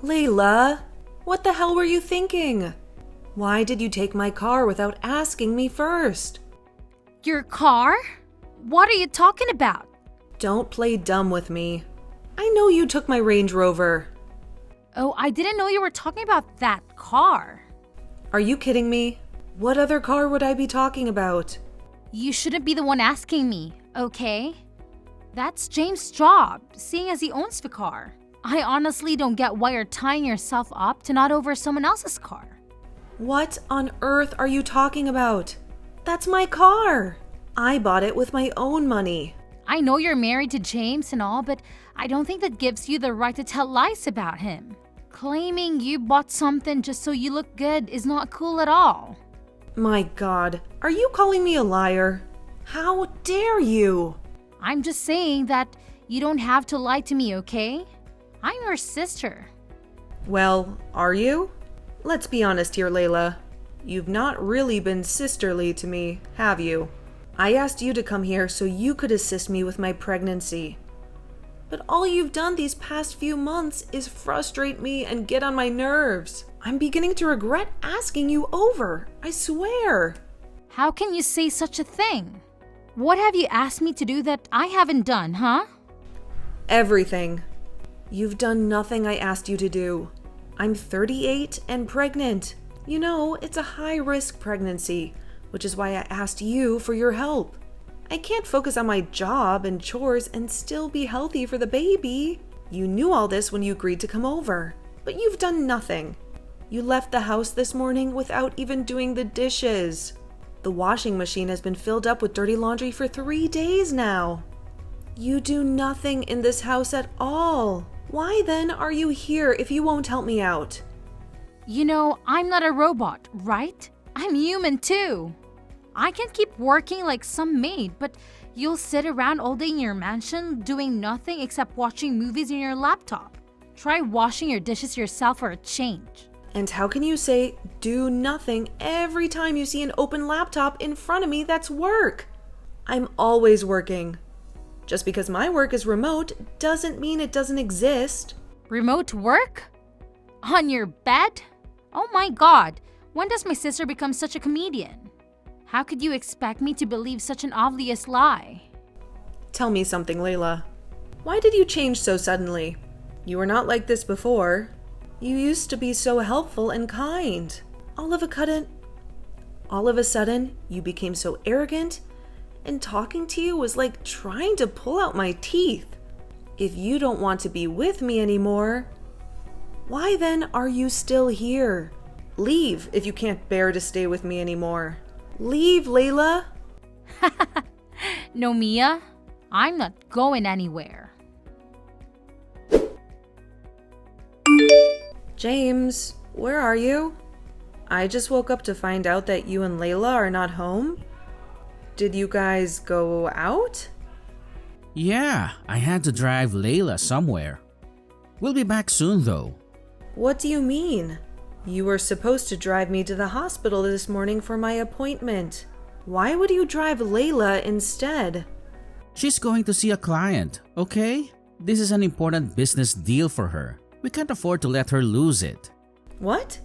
Layla, what the hell were you thinking? Why did you take my car without asking me first? Your car? What are you talking about? Don't play dumb with me. I know you took my Range Rover. Oh, I didn't know you were talking about that car. Are you kidding me? What other car would I be talking about? You shouldn't be the one asking me, okay? That's James' job, seeing as he owns the car. I honestly don't get why you're tying yourself up to nod over someone else's car. What on earth are you talking about? That's my car. I bought it with my own money. I know you're married to James and all, but I don't think that gives you the right to tell lies about him. Claiming you bought something just so you look good is not cool at all. My God, are you calling me a liar? How dare you? I'm just saying that you don't have to lie to me, okay? I'm your sister. Well, are you? Let's be honest here, Layla. You've not really been sisterly to me, have you? I asked you to come here so you could assist me with my pregnancy. But all you've done these past few months is frustrate me and get on my nerves. I'm beginning to regret asking you over, I swear. How can you say such a thing? What have you asked me to do that I haven't done, huh? Everything. You've done nothing I asked you to do. I'm 38 and pregnant. You know, it's a high-risk pregnancy, which is why I asked you for your help. I can't focus on my job and chores and still be healthy for the baby. You knew all this when you agreed to come over, but you've done nothing. You left the house this morning without even doing the dishes. The washing machine has been filled up with dirty laundry for 3 days now. You do nothing in this house at all. Why then are you here if you won't help me out? You know, I'm not a robot, right? I'm human too. I can keep working like some maid, but you'll sit around all day in your mansion doing nothing except watching movies on your laptop. Try washing your dishes yourself for a change. And how can you say, do nothing every time you see an open laptop in front of me that's work? I'm always working. Just because my work is remote doesn't mean it doesn't exist. Remote work? On your bed? Oh my God, when does my sister become such a comedian? How could you expect me to believe such an obvious lie? Tell me something, Layla. Why did you change so suddenly? You were not like this before. You used to be so helpful and kind. All of a sudden, you became so arrogant, and talking to you was like trying to pull out my teeth. If you don't want to be with me anymore, why then are you still here? Leave if you can't bear to stay with me anymore. Leave, Layla. No, Mia, I'm not going anywhere. James, where are you? I just woke up to find out that you and Layla are not home. Did you guys go out? Yeah, I had to drive Layla somewhere. We'll be back soon though. What do you mean? You were supposed to drive me to the hospital this morning for my appointment. Why would you drive Layla instead? She's going to see a client, okay? This is an important business deal for her. We can't afford to let her lose it. What?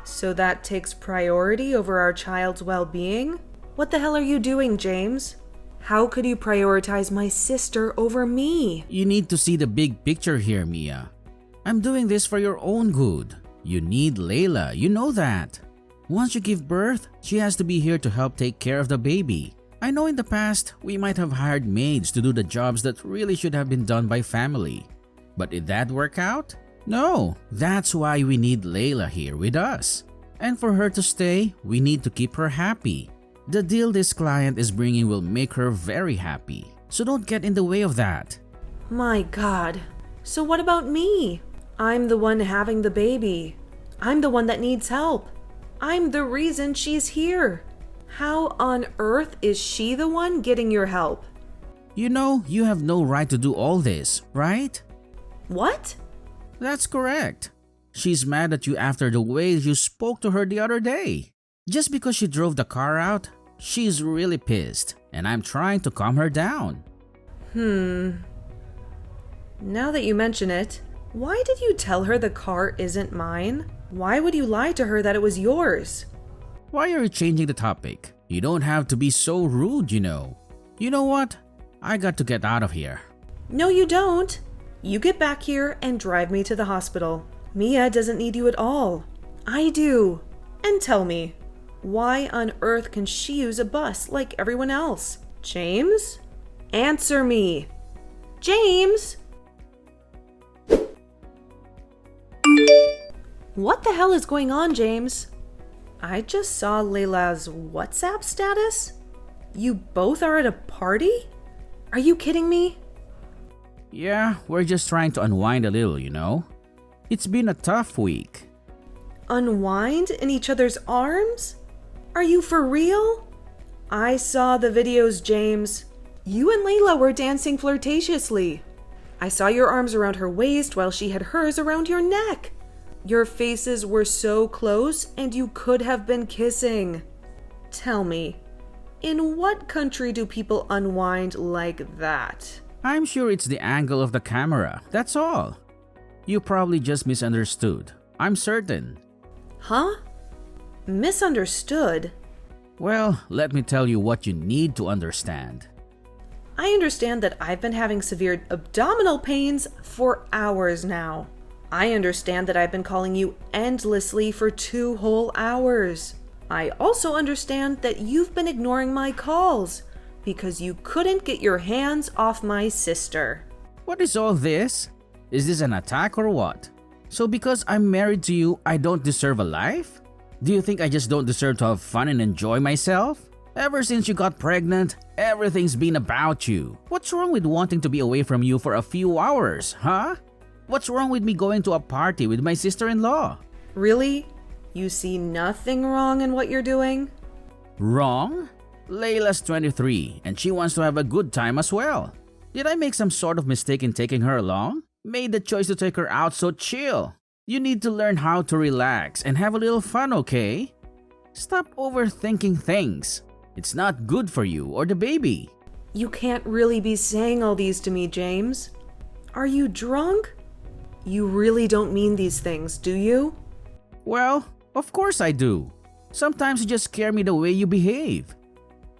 So that takes priority over our child's well-being? What the hell are you doing, James? How could you prioritize my sister over me? You need to see the big picture here, Mia. I'm doing this for your own good. You need Layla, you know that. Once you give birth, she has to be here to help take care of the baby. I know in the past, we might have hired maids to do the jobs that really should have been done by family. But did that work out? No, that's why we need Layla here with us. And for her to stay, we need to keep her happy. The deal this client is bringing will make her very happy. So don't get in the way of that. My God. So what about me? I'm the one having the baby. I'm the one that needs help. I'm the reason she's here. How on earth is she the one getting your help? You know, you have no right to do all this, right? What? That's correct. She's mad at you after the way you spoke to her the other day. Just because she drove the car out, she's really pissed, and I'm trying to calm her down. Now that you mention it, Why did you tell her the car isn't mine? Why would you lie to her that it was yours? Why are you changing the topic? You don't have to be so rude, you know. You know what? I got to get out of here. No, you don't. You get back here and drive me to the hospital. Mia doesn't need you at all. I do. And tell me, why on earth can she use a bus like everyone else? James? Answer me. James? What the hell is going on, James? I just saw Layla's WhatsApp status. You both are at a party? Are you kidding me? Yeah, we're just trying to unwind a little, you know. It's been a tough week. Unwind in each other's arms? Are you for real? I saw the videos, James. You and Layla were dancing flirtatiously. I saw your arms around her waist while she had hers around your neck. Your faces were so close and you could have been kissing. Tell me, in what country do people unwind like that? I'm sure it's the angle of the camera, that's all. You probably just misunderstood. I'm certain. Huh? Misunderstood? Well, let me tell you what you need to understand. I understand that I've been having severe abdominal pains for hours now. I understand that I've been calling you endlessly for 2 whole hours. I also understand that you've been ignoring my calls because you couldn't get your hands off my sister. What is all this? Is this an attack or what? So because I'm married to you, I don't deserve a life? Do you think I just don't deserve to have fun and enjoy myself? Ever since you got pregnant, everything's been about you. What's wrong with wanting to be away from you for a few hours, huh? What's wrong with me going to a party with my sister-in-law? Really? You see nothing wrong in what you're doing? Wrong? Layla's 23 and she wants to have a good time as well. Did I make some sort of mistake in taking her along? Made the choice to take her out, so chill. You need to learn how to relax and have a little fun, okay? Stop overthinking things. It's not good for you or the baby. You can't really be saying all these to me, James. Are you drunk? You really don't mean these things, do you? Well, of course I do. Sometimes you just scare me the way you behave.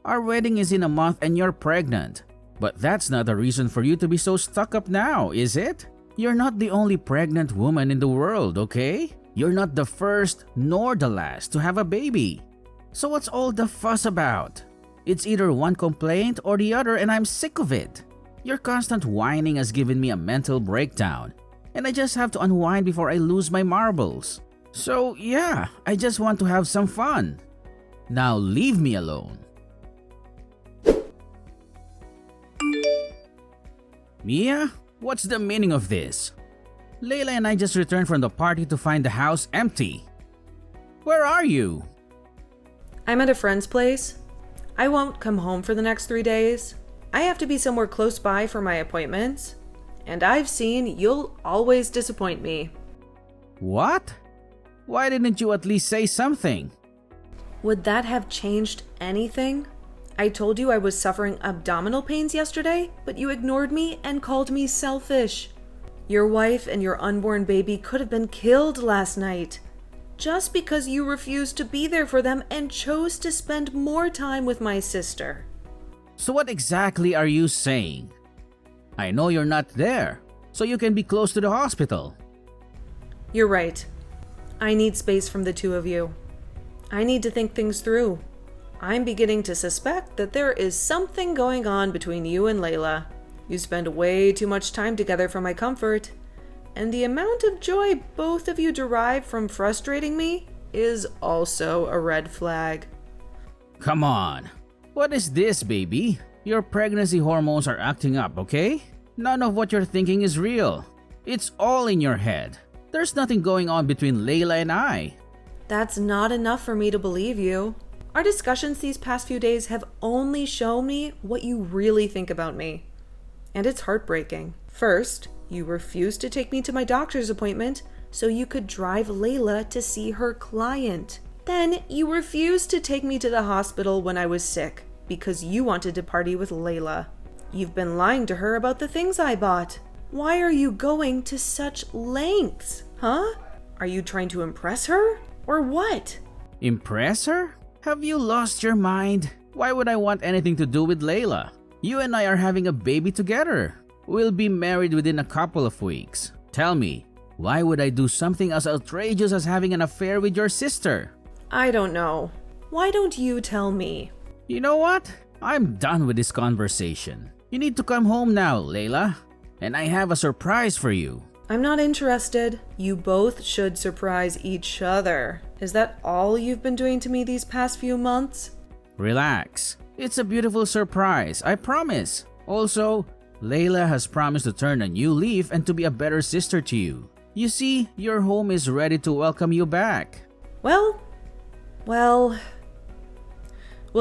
Our wedding is in a month and you're pregnant. But that's not a reason for you to be so stuck up now, is it? You're not the only pregnant woman in the world, okay? You're not the first nor the last to have a baby. So what's all the fuss about? It's either one complaint or the other and I'm sick of it. Your constant whining has given me a mental breakdown. And I just have to unwind before I lose my marbles. So yeah, I just want to have some fun. Now leave me alone. Mia, what's the meaning of this? Layla and I just returned from the party to find the house empty. Where are you? I'm at a friend's place. I won't come home for the next 3 days. I have to be somewhere close by for my appointments. And I've seen you'll always disappoint me. What? Why didn't you at least say something? Would that have changed anything? I told you I was suffering abdominal pains yesterday, but you ignored me and called me selfish. Your wife and your unborn baby could have been killed last night, just because you refused to be there for them and chose to spend more time with my sister. So what exactly are you saying? I know you're not there, so you can be close to the hospital. You're right. I need space from the two of you. I need to think things through. I'm beginning to suspect that there is something going on between you and Layla. You spend way too much time together for my comfort, and the amount of joy both of you derive from frustrating me is also a red flag. Come on. What is this, baby? Your pregnancy hormones are acting up, okay? None of what you're thinking is real. It's all in your head. There's nothing going on between Layla and I. That's not enough for me to believe you. Our discussions these past few days have only shown me what you really think about me. And it's heartbreaking. First, you refused to take me to my doctor's appointment so you could drive Layla to see her client. Then you refused to take me to the hospital when I was sick because you wanted to party with Layla. You've been lying to her about the things I bought. Why are you going to such lengths, huh? Are you trying to impress her? Or what? Impress her? Have you lost your mind? Why would I want anything to do with Layla? You and I are having a baby together. We'll be married within a couple of weeks. Tell me, why would I do something as outrageous as having an affair with your sister? I don't know. Why don't you tell me? You know what? I'm done with this conversation. You need to come home now, Layla. And I have a surprise for you. I'm not interested. You both should surprise each other. Is that all you've been doing to me these past few months? Relax. It's a beautiful surprise, I promise. Also, Layla has promised to turn a new leaf and to be a better sister to you. You see, your home is ready to welcome you back. Well, we'll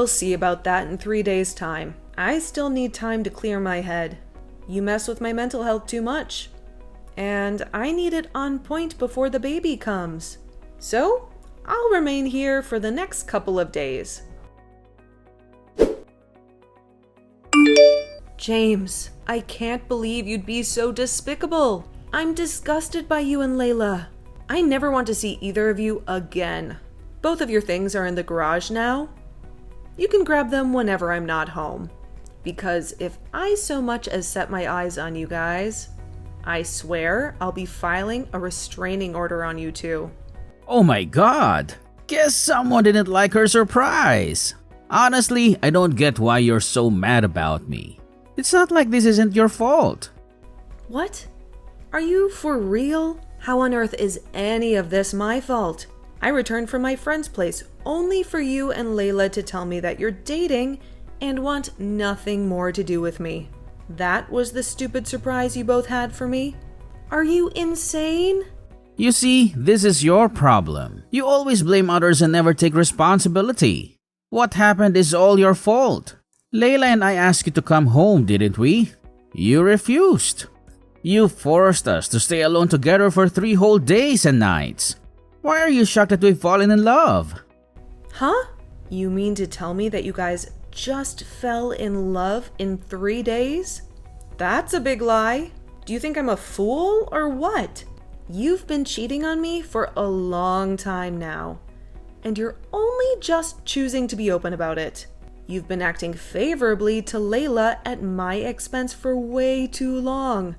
see about that in 3 days' time. I still need time to clear my head. You mess with my mental health too much. And I need it on point before the baby comes. So, I'll remain here for the next couple of days. James, I can't believe you'd be so despicable. I'm disgusted by you and Layla. I never want to see either of you again. Both of your things are in the garage now. You can grab them whenever I'm not home. Because if I so much as set my eyes on you guys, I swear I'll be filing a restraining order on you two. Oh my god! Guess someone didn't like her surprise. Honestly, I don't get why you're so mad about me. It's not like this isn't your fault. What? Are you for real? How on earth is any of this my fault? I returned from my friend's place only for you and Layla to tell me that you're dating and want nothing more to do with me. That was the stupid surprise you both had for me? Are you insane? You see, this is your problem. You always blame others and never take responsibility. What happened is all your fault. Layla and I asked you to come home, didn't we? You refused. You forced us to stay alone together for 3 whole days and nights. Why are you shocked that we've fallen in love? Huh? You mean to tell me that you guys just fell in love in 3 days? That's a big lie. Do you think I'm a fool or what? You've been cheating on me for a long time now, and you're only just choosing to be open about it. You've been acting favorably to Layla at my expense for way too long.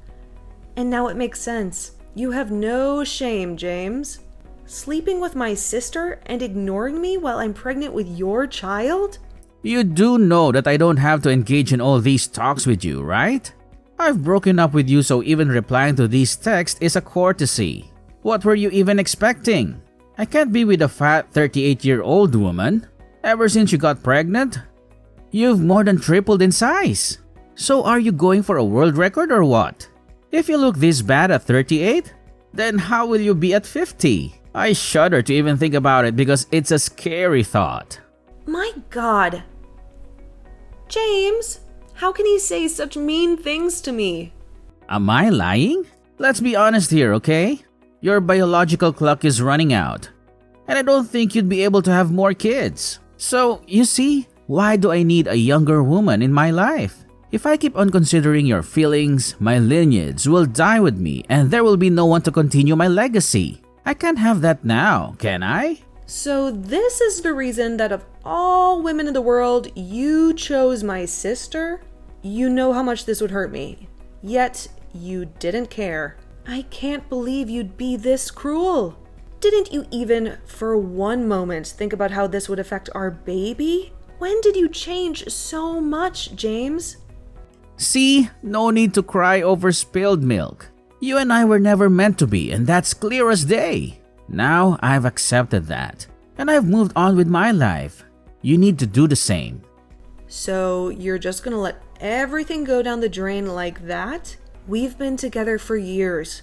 And now it makes sense. You have no shame, James. Sleeping with my sister and ignoring me while I'm pregnant with your child? You do know that I don't have to engage in all these talks with you, right? I've broken up with you, so even replying to these texts is a courtesy. What were you even expecting? I can't be with a fat 38-year-old woman. Ever since you got pregnant, you've more than tripled in size. So are you going for a world record or what? If you look this bad at 38, then how will you be at 50? I shudder to even think about it because it's a scary thought. My God. James, how can he say such mean things to me? Am I lying? Let's be honest here, okay? Your biological clock is running out, and I don't think you'd be able to have more kids. So, you see, why do I need a younger woman in my life? If I keep on considering your feelings, my lineage will die with me and there will be no one to continue my legacy. I can't have that now, can I? So this is the reason that of all women in the world, you chose my sister? You know how much this would hurt me. Yet, you didn't care. I can't believe you'd be this cruel. Didn't you even, for one moment, think about how this would affect our baby? When did you change so much, James? See, no need to cry over spilled milk. You and I were never meant to be, and that's clear as day. Now I've accepted that, and I've moved on with my life. You need to do the same. So you're just gonna let everything go down the drain like that? We've been together for years.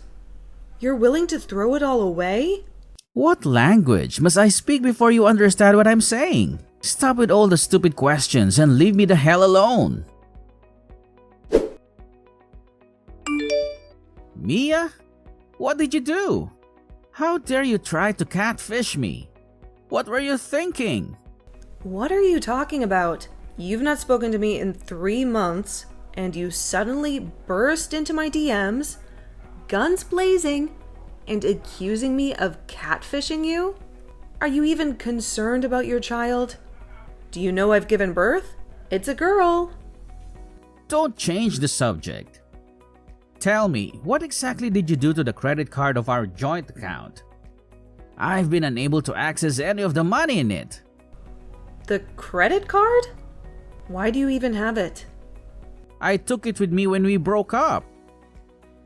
You're willing to throw it all away? What language must I speak before you understand what I'm saying? Stop with all the stupid questions and leave me the hell alone. Mia? What did you do? How dare you try to catfish me? What were you thinking? What are you talking about? You've not spoken to me in 3 months, and you suddenly burst into my DMs, guns blazing, and accusing me of catfishing you? Are you even concerned about your child? Do you know I've given birth? It's a girl. Don't change the subject. Tell me, what exactly did you do to the credit card of our joint account? I've been unable to access any of the money in it. The credit card? Why do you even have it? I took it with me when we broke up.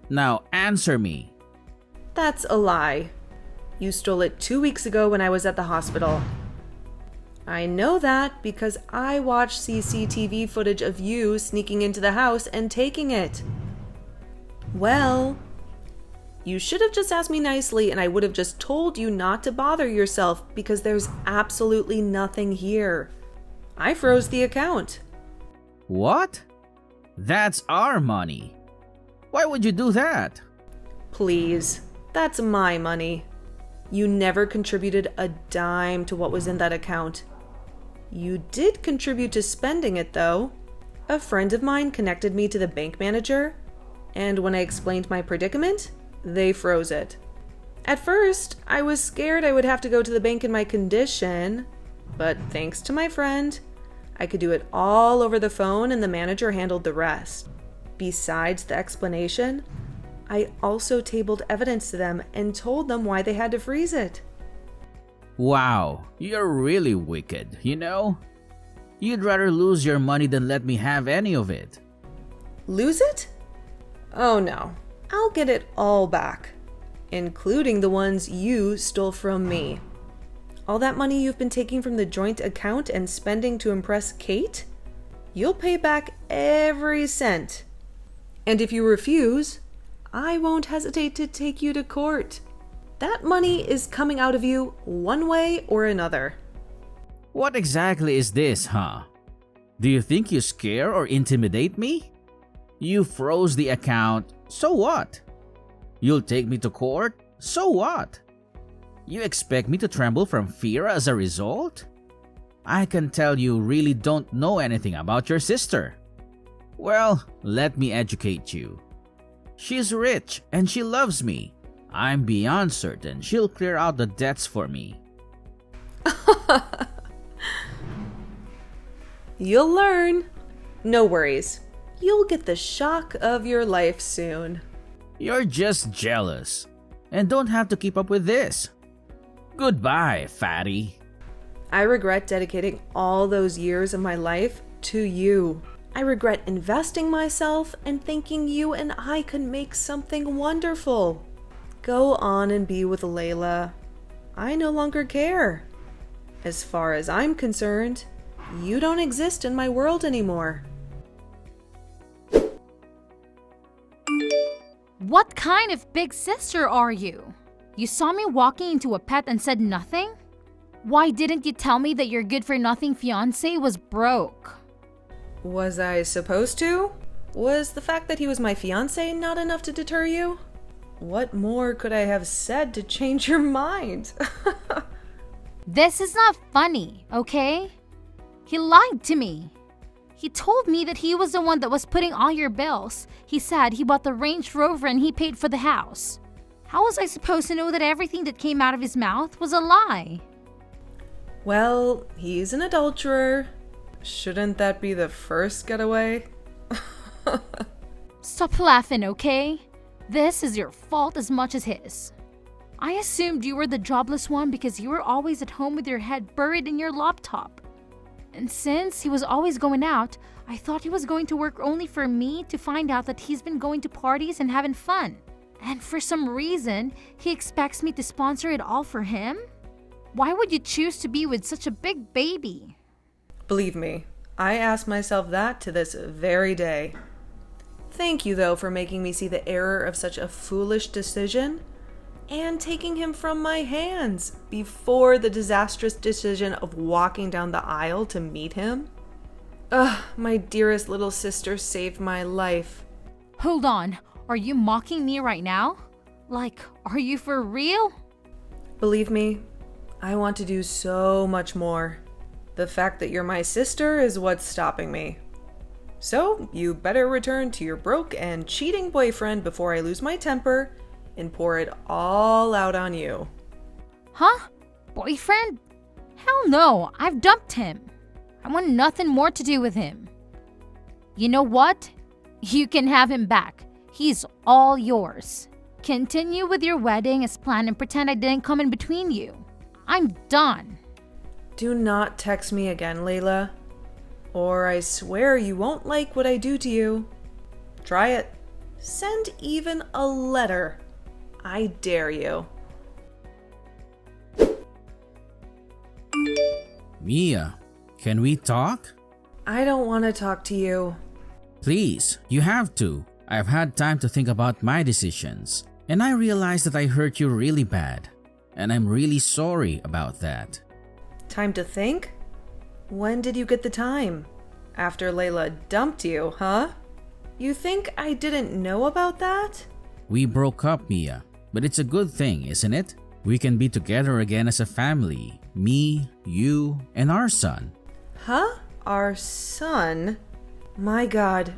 Now answer me. That's a lie. You stole it 2 weeks ago when I was at the hospital. I know that because I watched CCTV footage of you sneaking into the house and taking it. Well, you should have just asked me nicely and I would have just told you not to bother yourself because there's absolutely nothing here. I froze the account. What? That's our money. Why would you do that? Please, that's my money. You never contributed a dime to what was in that account. You did contribute to spending it, though. A friend of mine connected me to the bank manager, and when I explained my predicament, they froze it. At first, I was scared I would have to go to the bank in my condition, but thanks to my friend, I could do it all over the phone and the manager handled the rest. Besides the explanation, I also tabled evidence to them and told them why they had to freeze it. Wow, you're really wicked, you know? You'd rather lose your money than let me have any of it. Lose it? Oh no, I'll get it all back, including the ones you stole from me. All that money you've been taking from the joint account and spending to impress Kate? You'll pay back every cent. And if you refuse, I won't hesitate to take you to court. That money is coming out of you one way or another. What exactly is this, huh? Do you think you scare or intimidate me? You froze the account, so what? You'll take me to court, so what? You expect me to tremble from fear as a result? I can tell you really don't know anything about your sister. Well, let me educate you. She's rich and she loves me. I'm beyond certain she'll clear out the debts for me. You'll learn. No worries. You'll get the shock of your life soon. You're just jealous and don't have to keep up with this. Goodbye, fatty. I regret dedicating all those years of my life to you. I regret investing myself and thinking you and I could make something wonderful. Go on and be with Layla. I no longer care. As far as I'm concerned, you don't exist in my world anymore. What kind of big sister are you? You saw me walking into a pet and said nothing? Why didn't you tell me that your good-for-nothing fiancé was broke? Was I supposed to? Was the fact that he was my fiancé not enough to deter you? What more could I have said to change your mind? This is not funny, okay? He lied to me. He told me that he was the one that was putting all your bills. He said he bought the Range Rover and he paid for the house. How was I supposed to know that everything that came out of his mouth was a lie? Well, he's an adulterer. Shouldn't that be the first getaway? Stop laughing, okay? This is your fault as much as his. I assumed you were the jobless one because you were always at home with your head buried in your laptop. And since he was always going out, I thought he was going to work only for me to find out that he's been going to parties and having fun. And for some reason, he expects me to sponsor it all for him? Why would you choose to be with such a big baby? Believe me, I ask myself that to this very day. Thank you, though, for making me see the error of such a foolish decision and taking him from my hands before the disastrous decision of walking down the aisle to meet him. Ugh, my dearest little sister saved my life. Hold on, are you mocking me right now? Like, are you for real? Believe me, I want to do so much more. The fact that you're my sister is what's stopping me. So, you better return to your broke and cheating boyfriend before I lose my temper and pour it all out on you. Huh? Boyfriend? Hell no, I've dumped him. I want nothing more to do with him. You know what? You can have him back. He's all yours. Continue with your wedding as planned and pretend I didn't come in between you. I'm done. Do not text me again, Layla. Or I swear you won't like what I do to you. Try it. Send even a letter. I dare you. Mia, can we talk? I don't want to talk to you. Please, you have to. I've had time to think about my decisions, and I realized that I hurt you really bad, and I'm really sorry about that. Time to think? When did you get the time? After Layla dumped you, huh? You think I didn't know about that? We broke up, Mia, but it's a good thing, isn't it? We can be together again as a family. Me, you, and our son. Huh? Our son? My God.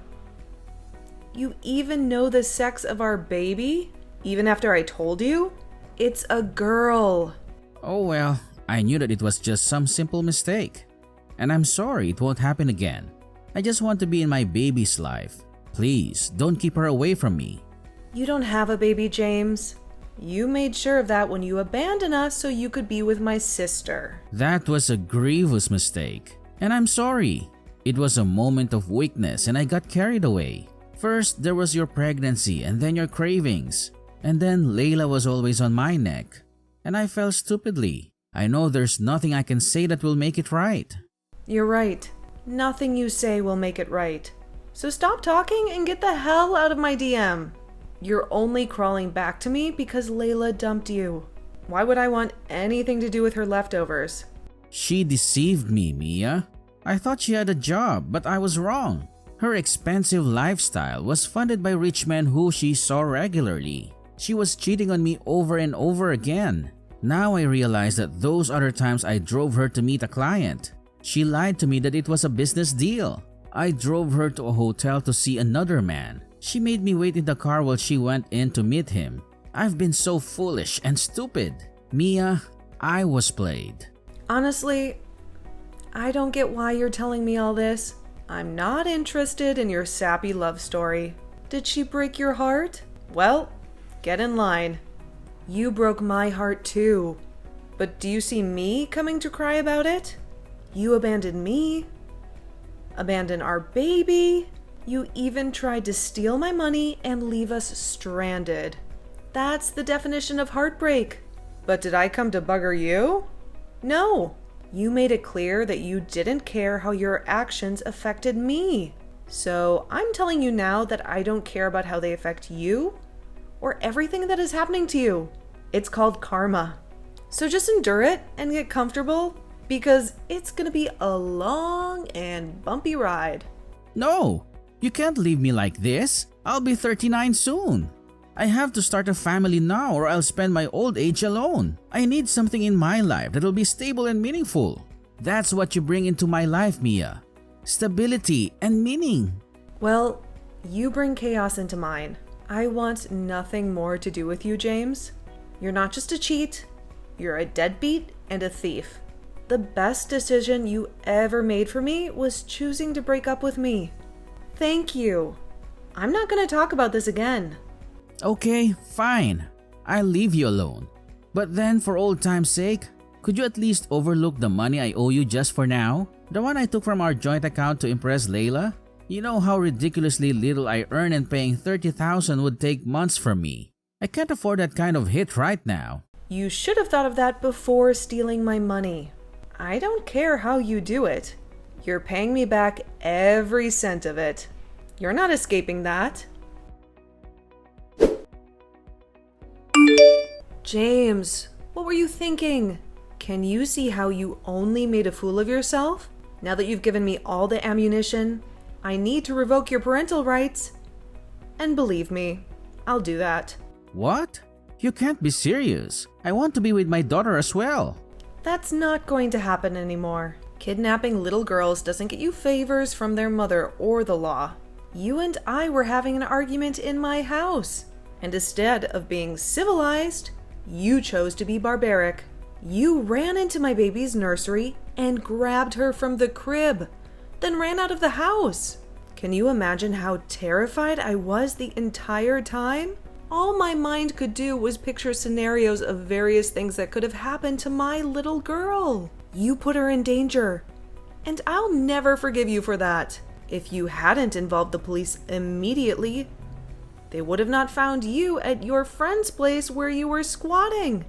You even know the sex of our baby? Even after I told you? It's a girl. Oh well, I knew that it was just some simple mistake. And I'm sorry it won't happen again. I just want to be in my baby's life. Please, don't keep her away from me. You don't have a baby, James. You made sure of that when you abandoned us so you could be with my sister. That was a grievous mistake. And I'm sorry. It was a moment of weakness and I got carried away. First, there was your pregnancy and then your cravings. And then Layla was always on my neck. And I fell stupidly. I know there's nothing I can say that will make it right. You're right. Nothing you say will make it right. So stop talking and get the hell out of my DM. You're only crawling back to me because Layla dumped you. Why would I want anything to do with her leftovers? She deceived me, Mia. I thought she had a job, but I was wrong. Her expensive lifestyle was funded by rich men who she saw regularly. She was cheating on me over and over again. Now I realize that those other times I drove her to meet a client. She lied to me that it was a business deal. I drove her to a hotel to see another man. She made me wait in the car while she went in to meet him. I've been so foolish and stupid. Mia, I was played. Honestly, I don't get why you're telling me all this. I'm not interested in your sappy love story. Did she break your heart? Well, get in line. You broke my heart too. But do you see me coming to cry about it? You abandoned me. Abandoned our baby. You even tried to steal my money and leave us stranded. That's the definition of heartbreak. But did I come to bugger you? No. You made it clear that you didn't care how your actions affected me. So I'm telling you now that I don't care about how they affect you or everything that is happening to you. It's called karma. So just endure it and get comfortable because it's gonna be a long and bumpy ride. No, you can't leave me like this. I'll be 39 soon. I have to start a family now or I'll spend my old age alone. I need something in my life that'll be stable and meaningful. That's what you bring into my life, Mia. Stability and meaning. Well, you bring chaos into mine. I want nothing more to do with you, James. You're not just a cheat. You're a deadbeat and a thief. The best decision you ever made for me was choosing to break up with me. Thank you. I'm not going to talk about this again. Okay, fine. I'll leave you alone. But then for old time's sake, could you at least overlook the money I owe you just for now? The one I took from our joint account to impress Layla? You know how ridiculously little I earn and paying $30,000 would take months from me. I can't afford that kind of hit right now. You should have thought of that before stealing my money. I don't care how you do it. You're paying me back every cent of it. You're not escaping that. James, what were you thinking? Can you see how you only made a fool of yourself? Now that you've given me all the ammunition, I need to revoke your parental rights. And believe me, I'll do that. What? You can't be serious. I want to be with my daughter as well. That's not going to happen anymore. Kidnapping little girls doesn't get you favors from their mother or the law. You and I were having an argument in my house, and instead of being civilized, you chose to be barbaric. You ran into my baby's nursery and grabbed her from the crib, then ran out of the house. Can you imagine how terrified I was the entire time? All my mind could do was picture scenarios of various things that could have happened to my little girl. You put her in danger, and I'll never forgive you for that. If you hadn't involved the police immediately, they would have not found you at your friend's place where you were squatting.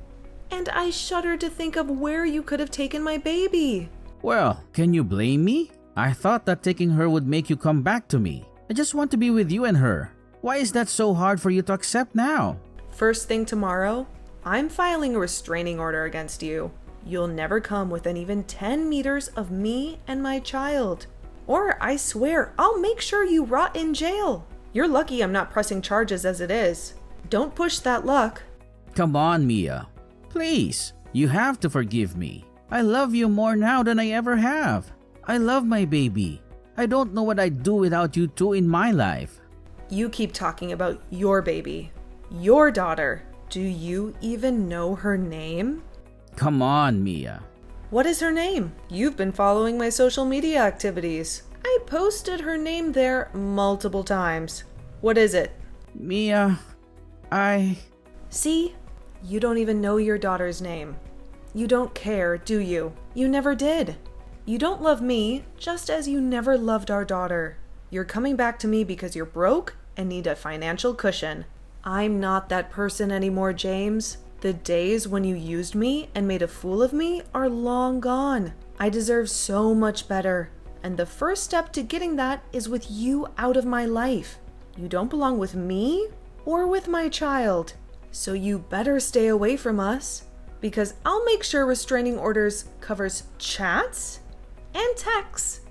And I shudder to think of where you could have taken my baby. Well, can you blame me? I thought that taking her would make you come back to me. I just want to be with you and her. Why is that so hard for you to accept now? First thing tomorrow, I'm filing a restraining order against you. You'll never come within even 10 meters of me and my child. Or I swear, I'll make sure you rot in jail. You're lucky I'm not pressing charges as it is. Don't push that luck. Come on, Mia. Please, you have to forgive me. I love you more now than I ever have. I love my baby. I don't know what I'd do without you two in my life. You keep talking about your baby, your daughter. Do you even know her name? Come on, Mia. What is her name? You've been following my social media activities. I posted her name there multiple times. What is it? Mia, See? You don't even know your daughter's name. You don't care, do you? You never did. You don't love me, just as you never loved our daughter. You're coming back to me because you're broke and need a financial cushion. I'm not that person anymore, James. The days when you used me and made a fool of me are long gone. I deserve so much better. And the first step to getting that is with you out of my life. You don't belong with me or with my child. So you better stay away from us, because I'll make sure restraining orders covers chats and texts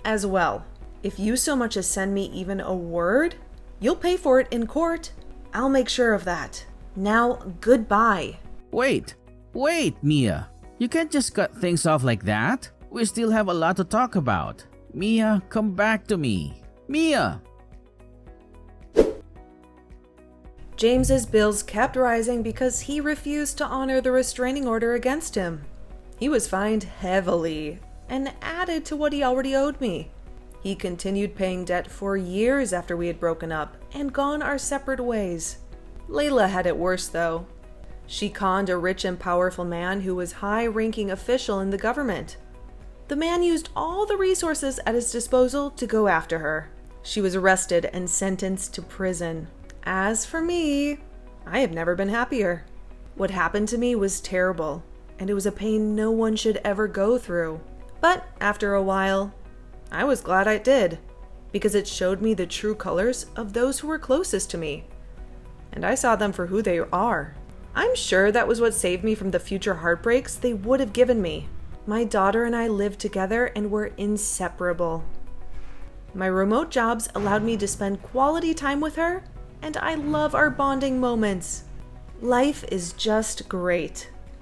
as well. If you so much as send me even a word, you'll pay for it in court. I'll make sure of that. Now, goodbye. Wait, Mia. You can't just cut things off like that. We still have a lot to talk about. Mia, come back to me. Mia! James's bills kept rising because he refused to honor the restraining order against him. He was fined heavily and added to what he already owed me. He continued paying debt for years after we had broken up and gone our separate ways. Layla had it worse, though. She conned a rich and powerful man who was high-ranking official in the government. The man used all the resources at his disposal to go after her. She was arrested and sentenced to prison. As for me, I have never been happier. What happened to me was terrible, and it was a pain no one should ever go through. But after a while, I was glad I did, because it showed me the true colors of those who were closest to me, and I saw them for who they are. I'm sure that was what saved me from the future heartbreaks they would have given me. My daughter and I lived together and were inseparable. My remote jobs allowed me to spend quality time with her, and I love our bonding moments. Life is just great.